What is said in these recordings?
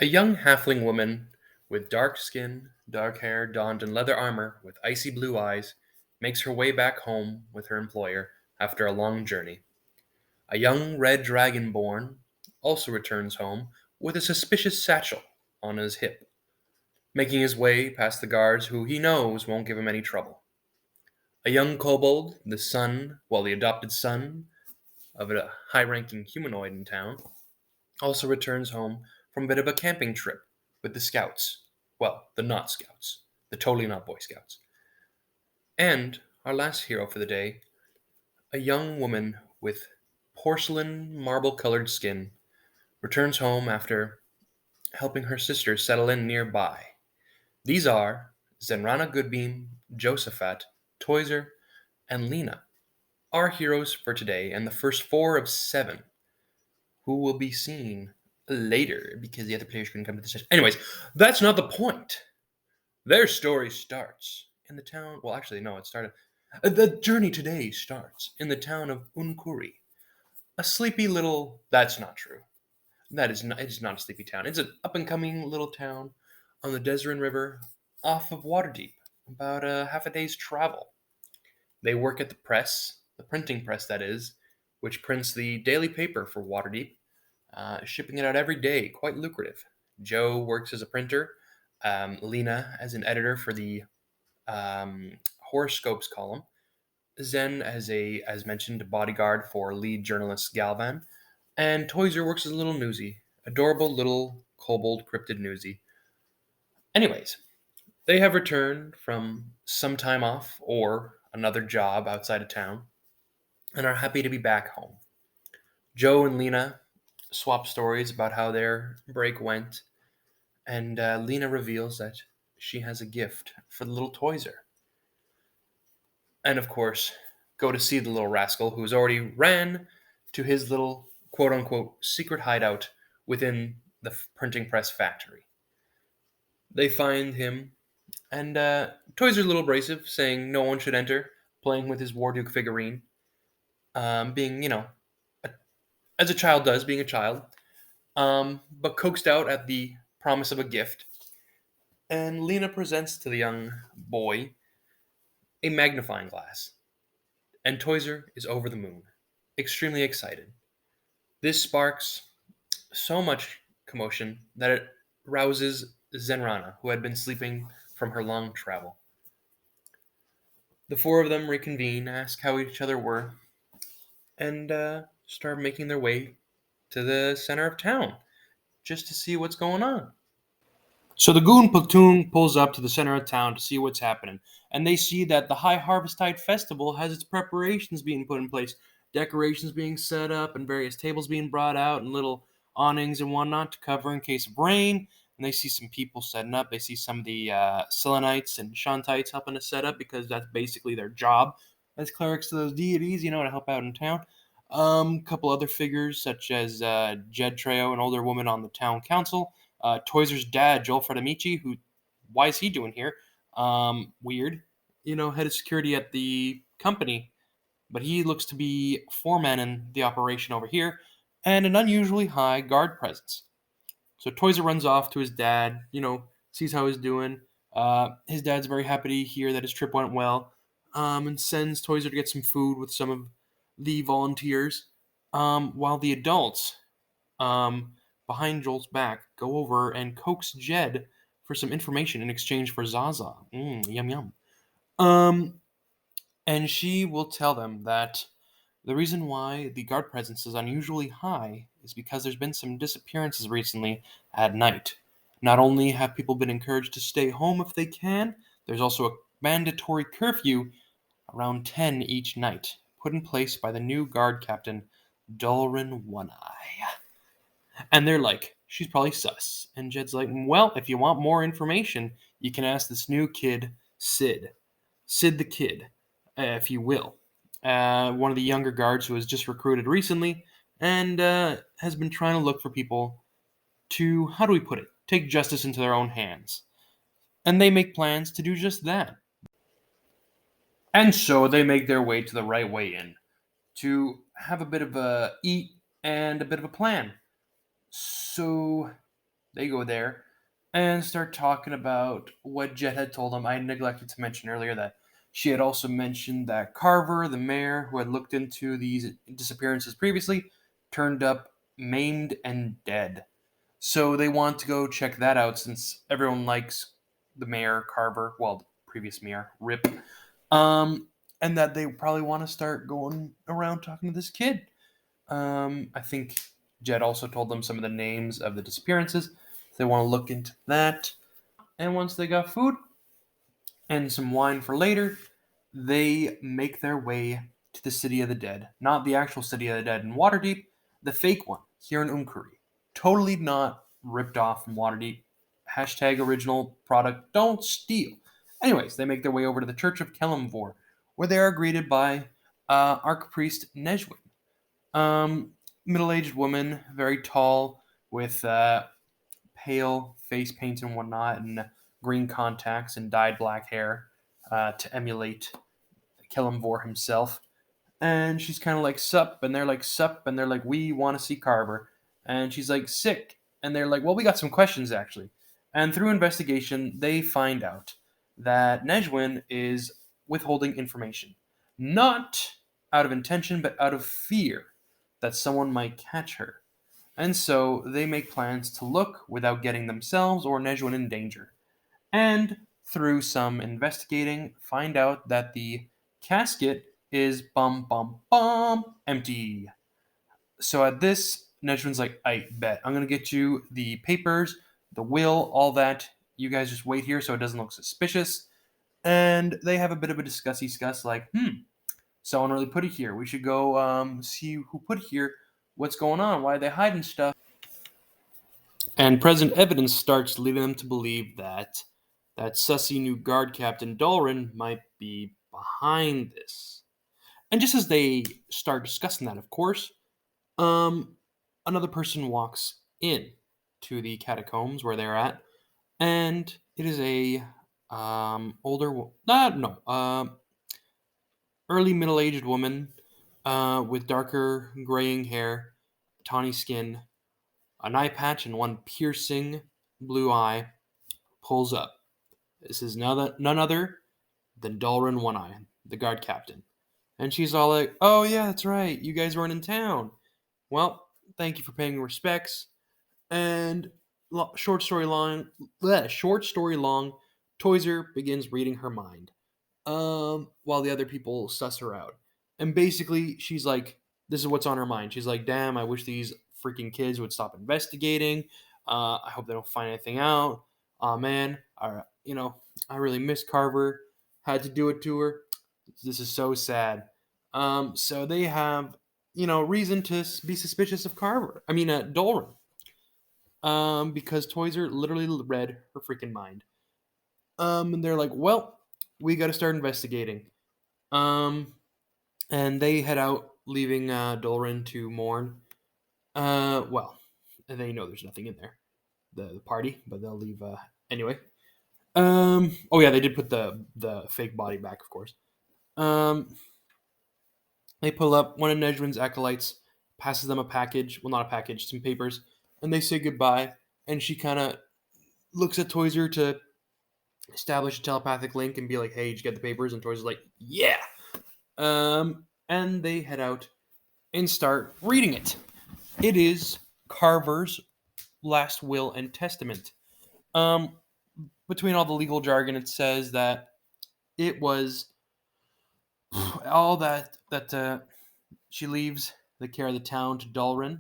A young halfling woman with dark skin, dark hair, donned in leather armor, with icy blue eyes, makes her way back home with her employer after a long journey. A young red dragonborn also returns home with a suspicious satchel on his hip, making his way past the guards who he knows won't give him any trouble. A young kobold, the adopted son of a high ranking humanoid in town, also returns home from a bit of a camping trip with the scouts. Well, the not scouts, the totally not Boy Scouts. And our last hero for the day, a young woman with porcelain marble colored skin, returns home after helping her sister settle in nearby. These are Zenrana Goodbeam, Josephat, Toyser, and Lena, our heroes for today, and the first four of seven, who will be seen later because the other players couldn't come to the session. Anyways, that's not the point. Their story starts in the town. Well, actually, no, it started. The journey today starts in the town of Unkuri, a sleepy little. That's not true. That is not. It is not a sleepy town. It's an up and coming little town on the Desrin River, off of Waterdeep, about a half a day's travel. They work at the press, the printing press that is, which prints the daily paper for Waterdeep, shipping it out every day, quite lucrative. Joe works as a printer, Lena as an editor for the horoscopes column, Zen as mentioned, a bodyguard for lead journalist Galvan, and Toyser works as a little newsie, adorable little kobold cryptid newsie. Anyways, they have returned from some time off or another job outside of town and are happy to be back home. Joe and Lena swap stories about how their break went, and Lena reveals that she has a gift for the little Toyser. And of course, go to see the little rascal who's already ran to his little quote unquote secret hideout within the printing press factory. They find him, and Toyser's a little abrasive, saying no one should enter, playing with his Warduke figurine, being, a, as a child does, being a child, but coaxed out at the promise of a gift. And Lena presents to the young boy a magnifying glass, and Toyser is over the moon, extremely excited. This sparks so much commotion that it rouses Zenrana, who had been sleeping from her long travel. The four of them reconvene, ask how each other were, and start making their way to the center of town just to see what's going on. So the goon platoon pulls up to the center of town to see what's happening, and they see that the High Harvestide Festival has its preparations being put in place, decorations being set up, and various tables being brought out, and little awnings and whatnot to cover in case of rain. And they see some people setting up. They see some of the Selenites and Shantites helping to set up because that's basically their job as clerics to those deities, to help out in town. A couple other figures such as Jed Treo, an older woman on the town council. Toyser's dad, Joel Fredamici, why is he doing here? Weird. Head of security at the company, but he looks to be foreman in the operation over here, and an unusually high guard presence. So Toyser runs off to his dad, sees how he's doing. His dad's very happy to hear that his trip went well, and sends Toyser to get some food with some of the volunteers, while the adults, behind Joel's back, go over and coax Jed for some information in exchange for Zaza. Yum yum. And she will tell them that the reason why the guard presence is unusually high is because there's been some disappearances recently at night. Not only have people been encouraged to stay home if they can, there's also a mandatory curfew around 10 each night, put in place by the new guard captain, Dulrin One Eye. And they're like, she's probably sus. And Jed's like, well, if you want more information, you can ask this new kid, Sid. Sid the Kid, if you will. One of the younger guards who was just recruited recently and has been trying to look for people to, how do we put it, take justice into their own hands. And they make plans to do just that. And so they make their way to the right way in to have a bit of a eat and a bit of a plan. So They go there and start talking about what Jet had told them. I neglected to mention earlier that she had also mentioned that Carver, the mayor who had looked into these disappearances previously, turned up maimed and dead. So they want to go check that out since everyone likes the mayor, Carver, well, the previous mayor, Rip. And that they probably want to start going around talking to this kid. I think Jed also told them some of the names of the disappearances. They want to look into that. And once they got food and some wine for later, they make their way to the City of the Dead. Not the actual City of the Dead in Waterdeep, the fake one here in Umkuri. Totally not ripped off from Waterdeep. Hashtag original product, don't steal. Anyways, they make their way over to the Church of Kelemvor, where they are greeted by Archpriest Nejwin. Middle-aged woman, very tall, with pale face paint and whatnot, and green contacts and dyed black hair to emulate Kelemvor himself. And she's kind of like, sup, and they're like, sup, and they're like, we want to see Carver. And she's like, sick. And they're like, well, we got some questions actually. And through investigation, they find out that Nejwin is withholding information. Not out of intention, but out of fear that someone might catch her. And so they make plans to look without getting themselves or Nejwin in danger. And through some investigating, find out that the casket is empty. So at this, Nejwin's like, I bet. I'm going to get you the papers, the will, all that. You guys just wait here so it doesn't look suspicious. And they have a bit of a discussy like, someone really put it here. We should go see who put it here. What's going on? Why are they hiding stuff? And present evidence starts leading them to believe that that sussy new guard captain Dalrin might be behind this. And just as they start discussing that, of course, another person walks in to the catacombs where they're at, and it is a early middle-aged woman with darker graying hair, tawny skin, an eye patch, and one piercing blue eye pulls up. This is none other than Dalrin One Eye, the guard captain. And she's all like, oh, yeah, that's right. You guys weren't in town. Well, thank you for paying respects. And short story long, Toyser begins reading her mind while the other people suss her out. And basically, she's like, this is what's on her mind. She's like, damn, I wish these freaking kids would stop investigating. I hope they don't find anything out. Man, I really miss Carver. Had to do it to her. This is so sad. So they have, reason to be suspicious of Carver. Dolrin. Because Toyser literally read her freaking mind. And they're like, well, we got to start investigating. And they head out, leaving Dolrin to mourn. Well, they know there's nothing in there, the party, but they'll leave anyway. Oh yeah, they did put the fake body back, of course. They pull up. One of Nejwin's acolytes passes them a package. Well, not a package, some papers, and they say goodbye. And she kind of looks at Toyser to establish a telepathic link and be like, "Hey, did you get the papers?" And Toyser's like, "Yeah." And they head out and start reading it. It is Carver's last will and testament. Between all the legal jargon, it says that it was all that she leaves the care of the town to Dalrin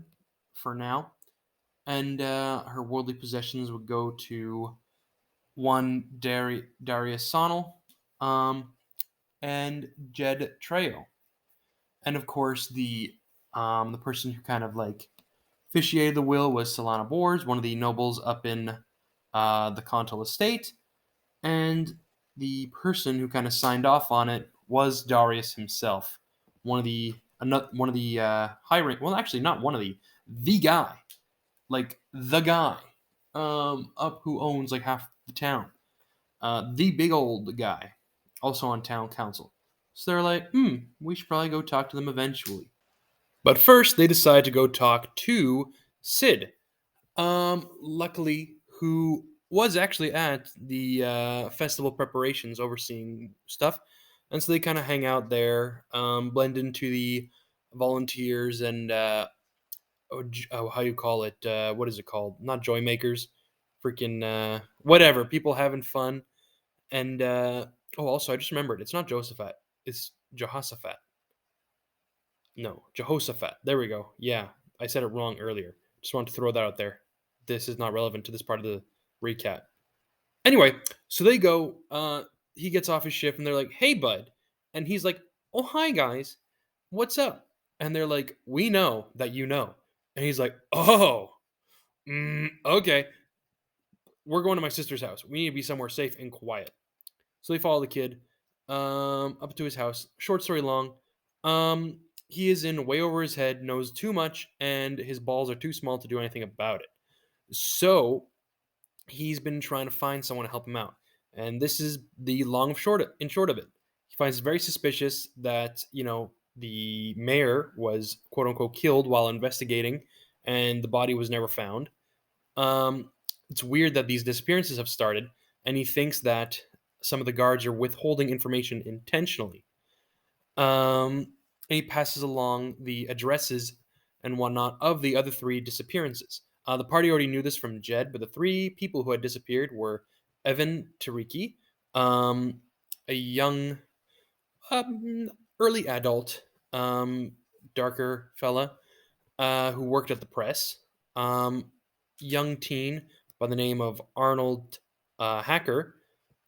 for now, and her worldly possessions would go to one Darius Sonal, and Jed Treo, and of course the person who kind of like officiated the will was Solana Bors, one of the nobles up in the Contal estate, and the person who kind of signed off on it was Darius himself, one of the high rank. Well, actually, not one of the guy, like the guy, up who owns like half the town, the big old guy, also on town council. So they're like, we should probably go talk to them eventually. But first, they decide to go talk to Sid. Luckily, who was actually at the festival preparations overseeing stuff. And so they kind of hang out there, blend into the volunteers and, how you call it? What is it called? Not joy makers. Freaking, whatever. People having fun. And, also, I just remembered. It's not Josaphat. It's Jehoshaphat. No, Jehoshaphat. There we go. Yeah, I said it wrong earlier. Just wanted to throw that out there. This is not relevant to this part of the recap. Anyway, so they go. He gets off his shift, and they're like, "Hey, bud," and he's like, "Oh, hi, guys. What's up?" And they're like, "We know that you know," and he's like, "Oh, okay. We're going to my sister's house. We need to be somewhere safe and quiet." So they follow the kid up to his house. Short story long. He is in way over his head, knows too much, and his balls are too small to do anything about it. So he's been trying to find someone to help him out. And this is the long of short in short of it. He finds it very suspicious that, the mayor was quote unquote killed while investigating and the body was never found. Um, it's weird that these disappearances have started, and he thinks that some of the guards are withholding information intentionally. And he passes along the addresses and whatnot of the other three disappearances. The party already knew this from Jed, but the three people who had disappeared were Evan Tariki, um, a young, um, early adult, um, darker fella who worked at the press, um, young teen by the name of Arnold Hacker,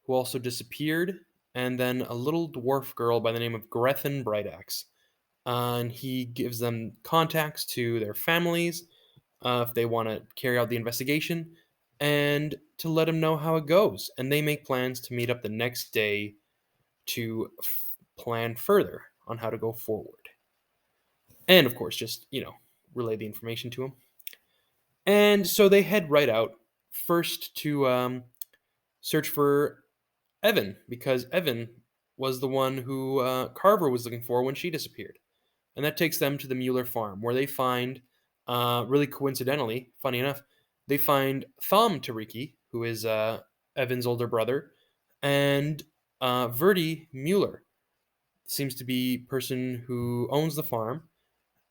who also disappeared, and then a little dwarf girl by the name of Grethen Brightaxe. And he gives them contacts to their families if they want to carry out the investigation and to let them know how it goes. And they make plans to meet up the next day to plan further on how to go forward. And of course, just, relay the information to him. And so they head right out first to search for Evan, because Evan was the one who Carver was looking for when she disappeared. And that takes them to the Mueller farm, where they find, really coincidentally, funny enough, they find Thom Tariki, who is Evan's older brother, and Verdi Mueller seems to be person who owns the farm,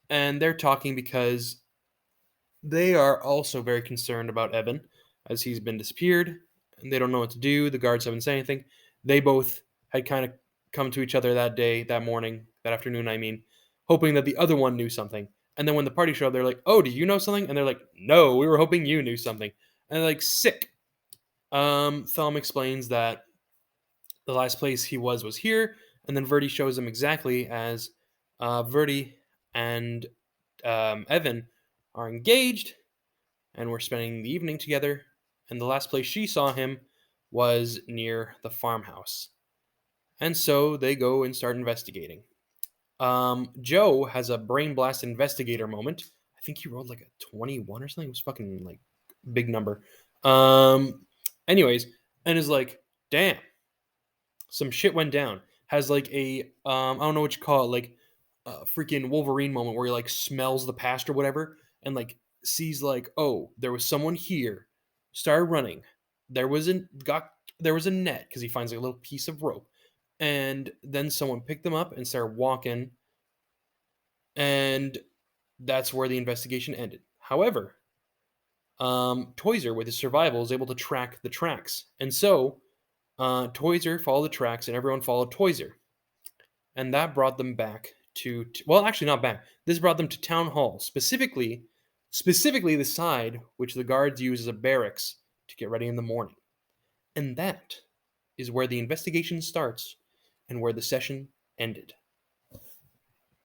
and they're talking because they are also very concerned about Evan, as he's been disappeared, and they don't know what to do. The guards haven't said anything. They both had kind of come to each other that day, that morning, that afternoon, I mean, hoping that the other one knew something. And then when the party showed up, they're like, "Oh, do you know something?" And they're like, "No, we were hoping you knew something." And they're like, "Sick." Thom explains that the last place he was here, and then Verdi shows him exactly as Verdi and Evan are engaged and were spending the evening together. And the last place she saw him was near the farmhouse. And so they go and start investigating. Joe has a brain blast investigator moment. I think he rolled like a 21 or something. It was fucking like big number. Um, anyways, and is like, damn, some shit went down. Has like a I don't know what you call it, like a freaking Wolverine moment where he like smells the past or whatever, and like sees like, oh, there was someone here. Started running. There was a got there was a net because he finds like a little piece of rope, and then someone picked them up and started walking, and that's where the investigation ended. However, Toyser with his survival is able to track the tracks, and so Toyser followed the tracks, and everyone followed Toyser, and that brought them back to well, actually not back. This brought them to town hall, specifically the side which the guards use as a barracks to get ready in the morning, and that is where the investigation starts and where the session ended.